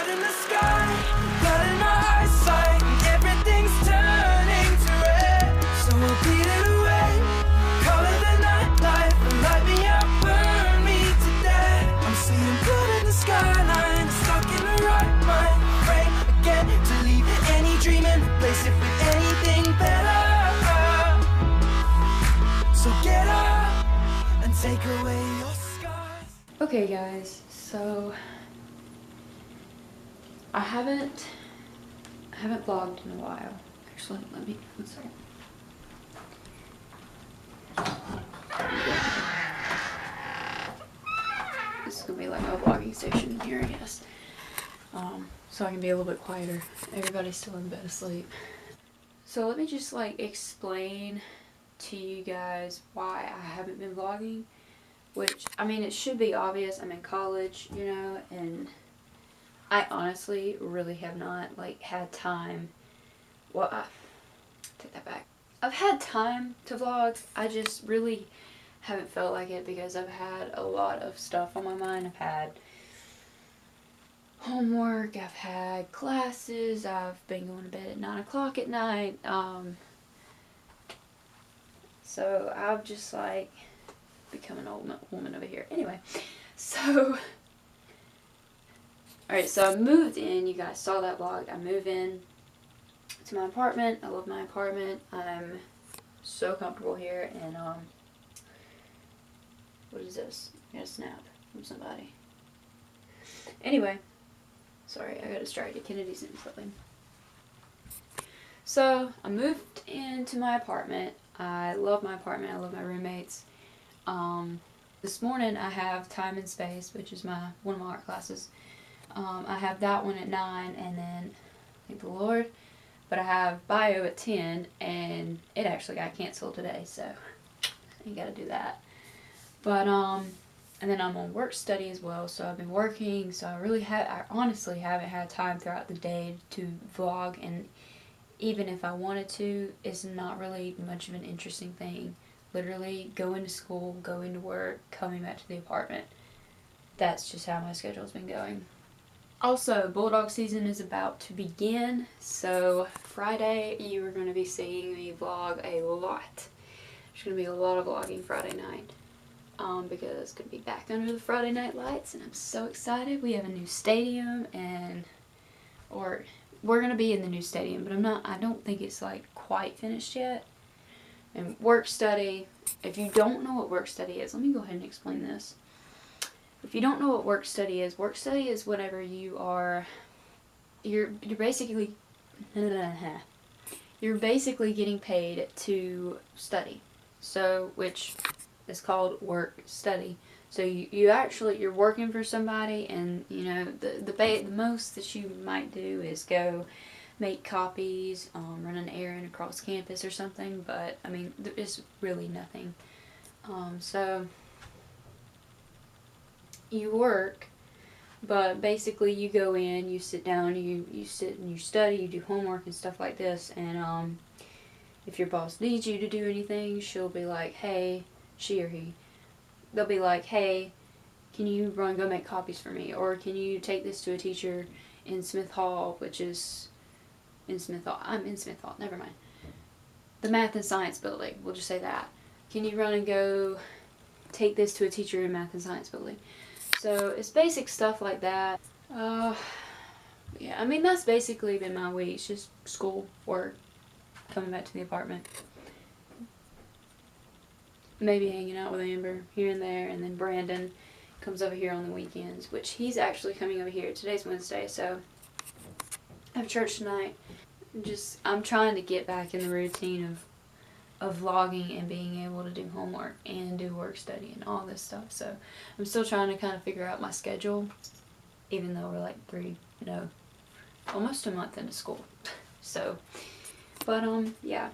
blood in the sky, blood in my eyesight, everything's turning to red. So we'll beat it away, color the nightlife, light me up, burn me to death. I'm seeing blood in the skyline, stuck in the right mind frame again, to leave any dream and replace it with anything better. So get up and take away your scars. Okay guys, so I haven't vlogged in a while. Actually, let me, one second. This is gonna be like a vlogging station here, I guess. So I can be a little bit quieter. Everybody's still in bed asleep. So let me just like explain to you guys why I haven't been vlogging. Which, I mean, it should be obvious. I'm in college, you know, and I honestly really have not, like, had time. Well, take that back. I've had time to vlog. I just really haven't felt like it because I've had a lot of stuff on my mind. I've had homework, I've had classes, I've been going to bed at 9 o'clock at night. So I've just, like, become an old woman over here. Anyway, so alright, so I moved in. You guys saw that vlog. I moved in to my apartment. I love my apartment. I'm so comfortable here. And what is this? I got a snap from somebody. Anyway, sorry, I got distracted. Kennedy's in something. So I moved into my apartment. I love my apartment. I love my roommates. This morning I have time and space, which is one of my art classes. I have that one at 9, and then, thank the Lord, but I have bio at 10, and it actually got canceled today, so I ain't gotta do that. But, and then I'm on work study as well, so I've been working, so I honestly haven't had time throughout the day to vlog, and even if I wanted to, it's not really much of an interesting thing. Literally going to school, going to work, coming back to the apartment. That's just how my schedule's been going. Also, Bulldog season is about to begin, so Friday you are going to be seeing me vlog a lot. There's going to be a lot of vlogging Friday night because it's going to be back under the Friday night lights, and I'm so excited. We have a new stadium, or we're going to be in the new stadium, but I don't think it's like quite finished yet. And work study, if you don't know what work study is, let me go ahead and explain this. If you don't know what work study is whenever you're basically getting paid to study. So, which is called work study. So you're working for somebody, and you know the most that you might do is go make copies, run an errand across campus or something, but I mean it's really nothing. So you work, but basically you go in, you sit down, you sit and you study, you do homework and stuff like this, and if your boss needs you to do anything, she'll be like, hey, she or he, they'll be like, hey, can you go make copies for me, or can you take this to a teacher in Smith Hall, which is in Smith Hall. I'm in Smith Hall, never mind. The Math and Science building, we'll just say that. Can you run and go take this to a teacher in Math and Science building? So it's basic stuff like that. Yeah, I mean that's basically been my week. It's just school, work, coming back to the apartment. Maybe hanging out with Amber here and there, and then Brandon comes over here on the weekends, which he's actually coming over here. Today's Wednesday, so I have church tonight. I'm trying to get back in the routine of vlogging and being able to do homework and do work study and all this stuff. So I'm still trying to kind of figure out my schedule, even though we're like almost a month into school. So, but yeah.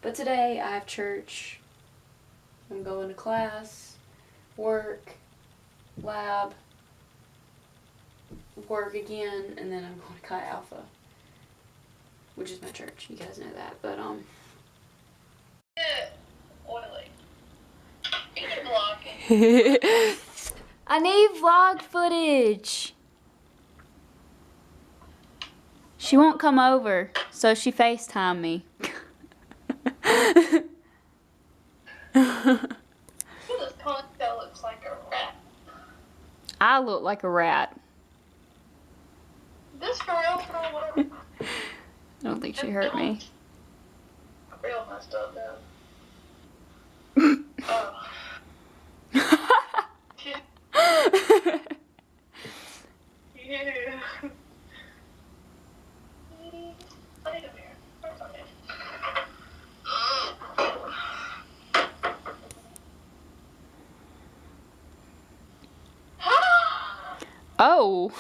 But today I have church. I'm going to class, work, lab, work again, and then I'm going to Chi Alpha, which is my church. You guys know that, but oily. Are you vlogging? I need vlog footage. She won't come over, so she FaceTimed me. This ponytail looks like a rat. I look like a rat. This for real, whatever. I don't think she hurt me. Real messed up, man. Oh. Yeah. I need a mirror. Where's my mirror? Oh.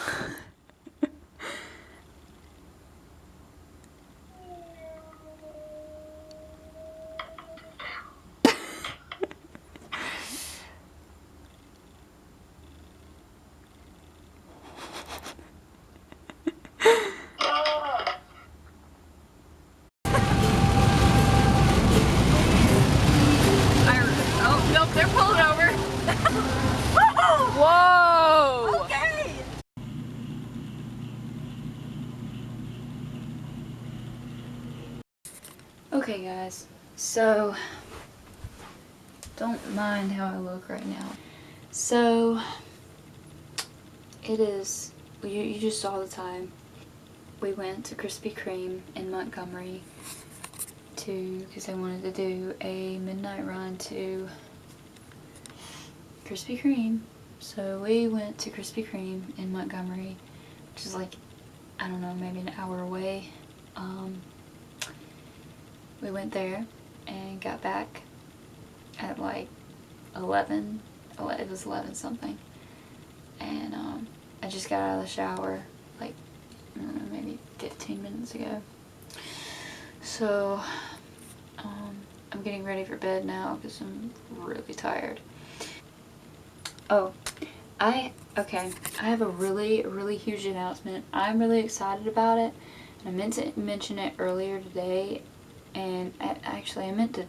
Oh, nope, they're pulling over. Whoa! Okay. Okay, guys, so don't mind how I look right now. So it is, you just saw the time. We went to Krispy Kreme in Montgomery because I wanted to do a midnight run to Krispy Kreme. So we went to Krispy Kreme in Montgomery, which is like, I don't know, maybe an hour away. We went there and got back at like 11, it was 11 something. And I just got out of the shower like, I don't know, maybe 15 minutes ago. So I'm getting ready for bed now because I'm really tired. Oh, I have a really huge announcement. I'm really excited about it. I meant to mention it earlier today, and actually I meant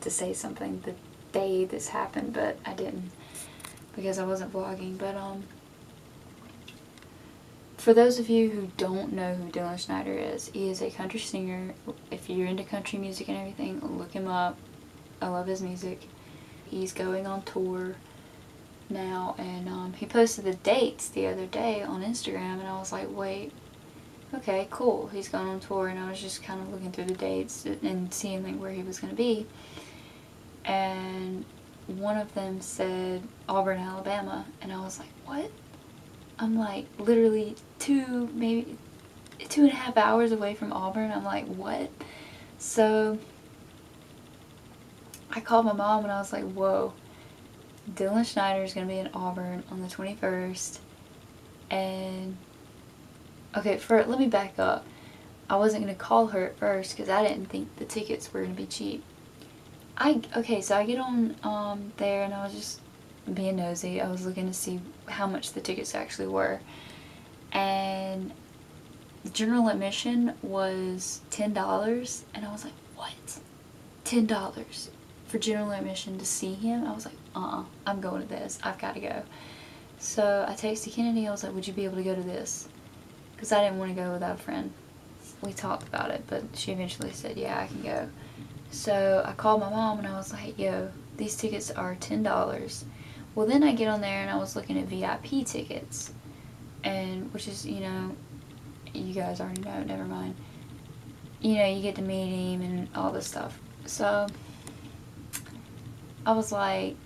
to say something the day this happened, but I didn't because I wasn't vlogging. But for those of you who don't know who Dylan Schneider is, he is a country singer. If you're into country music and everything, look him up. I love his music. He's going on tour now, and he posted the dates the other day on Instagram, and I was like, wait, okay, cool, he's going on tour. And I was just kind of looking through the dates and seeing like where he was going to be, and one of them said Auburn, Alabama, and I was like, what? I'm like literally maybe 2.5 hours away from Auburn. I'm like, what? So I called my mom and I was like, whoa, Dylan Schneider is going to be in Auburn on the 21st. And okay, let me back up. I wasn't going to call her at first because I didn't think the tickets were going to be cheap. So I get on there and I was just being nosy. I was looking to see how much the tickets actually were, and general admission was $10, and I was like, what? $10 for general admission to see him? I was like, I'm going to this. I've got to go. So I texted Kennedy. I was like, would you be able to go to this? Because I didn't want to go without a friend. We talked about it, but she eventually said, yeah, I can go. So I called my mom and I was like, yo, these tickets are $10. Well, then I get on there and I was looking at VIP tickets, and which is, you know, you guys already know, never mind. You know, you get to meet him and all this stuff. So I was like,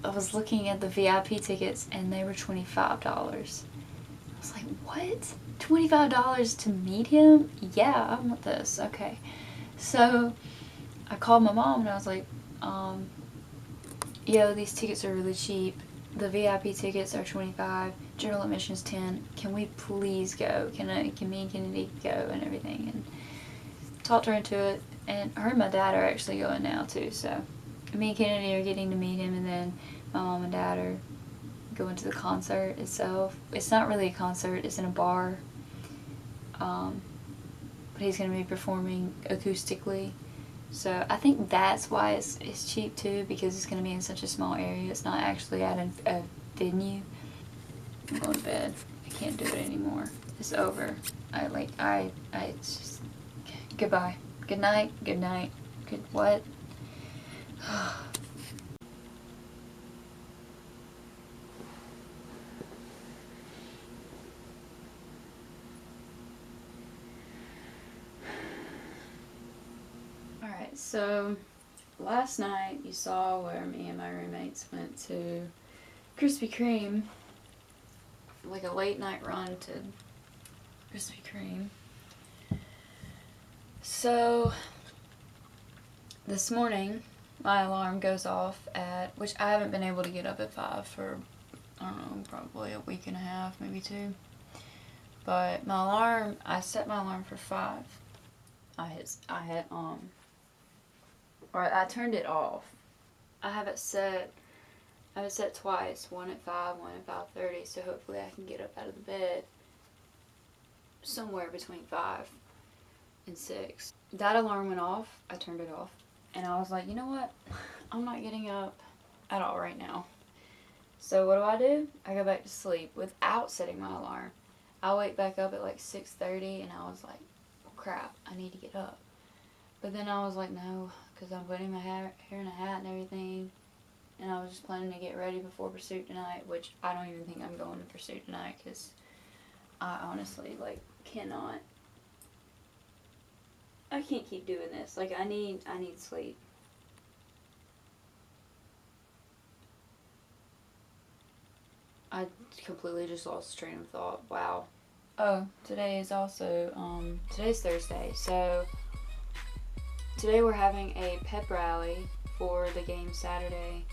I was looking at the VIP tickets and they were $25. I was like, what? $25 to meet him? Yeah, I want this. Okay. So I called my mom and I was like, yo, these tickets are really cheap. The VIP tickets are $25. General admission is $10. Can we please go? Can me and Kennedy go and everything? And talked her into it. And her and my dad are actually going now too. So me and Kennedy are getting to meet him, and then my mom and dad are going to the concert itself. It's not really a concert. It's in a bar. But he's going to be performing acoustically. So I think that's why it's cheap too, because it's going to be in such a small area. It's not actually at a venue. I'm going to bed. I can't do it anymore. It's over. It's just, goodbye. Good night. Good night. Good what? Alright, so last night you saw where me and my roommates went to Krispy Kreme. Like a late night run to Krispy Kreme. So this morning my alarm goes off at, which I haven't been able to get up at 5 for, I don't know, probably a week and a half, maybe 2. But my alarm, I set my alarm for 5. I turned it off. I have it set twice, one at 5, one at 5:30, so hopefully I can get up out of the bed somewhere between 5 and 6. That alarm went off, I turned it off, and I was like, you know what? I'm not getting up at all right now. So what do? I go back to sleep without setting my alarm. I wake back up at like 6:30, and I was like, well, crap, I need to get up. But then I was like, no, because I'm putting my hair in a hat and everything. And I was just planning to get ready before pursuit tonight, which I don't even think I'm going to pursuit tonight, because I honestly, like, cannot. I can't keep doing this. Like, I need sleep. I completely just lost train of thought. Wow. Oh, today is also, today's Thursday, so today we're having a pep rally for the game Saturday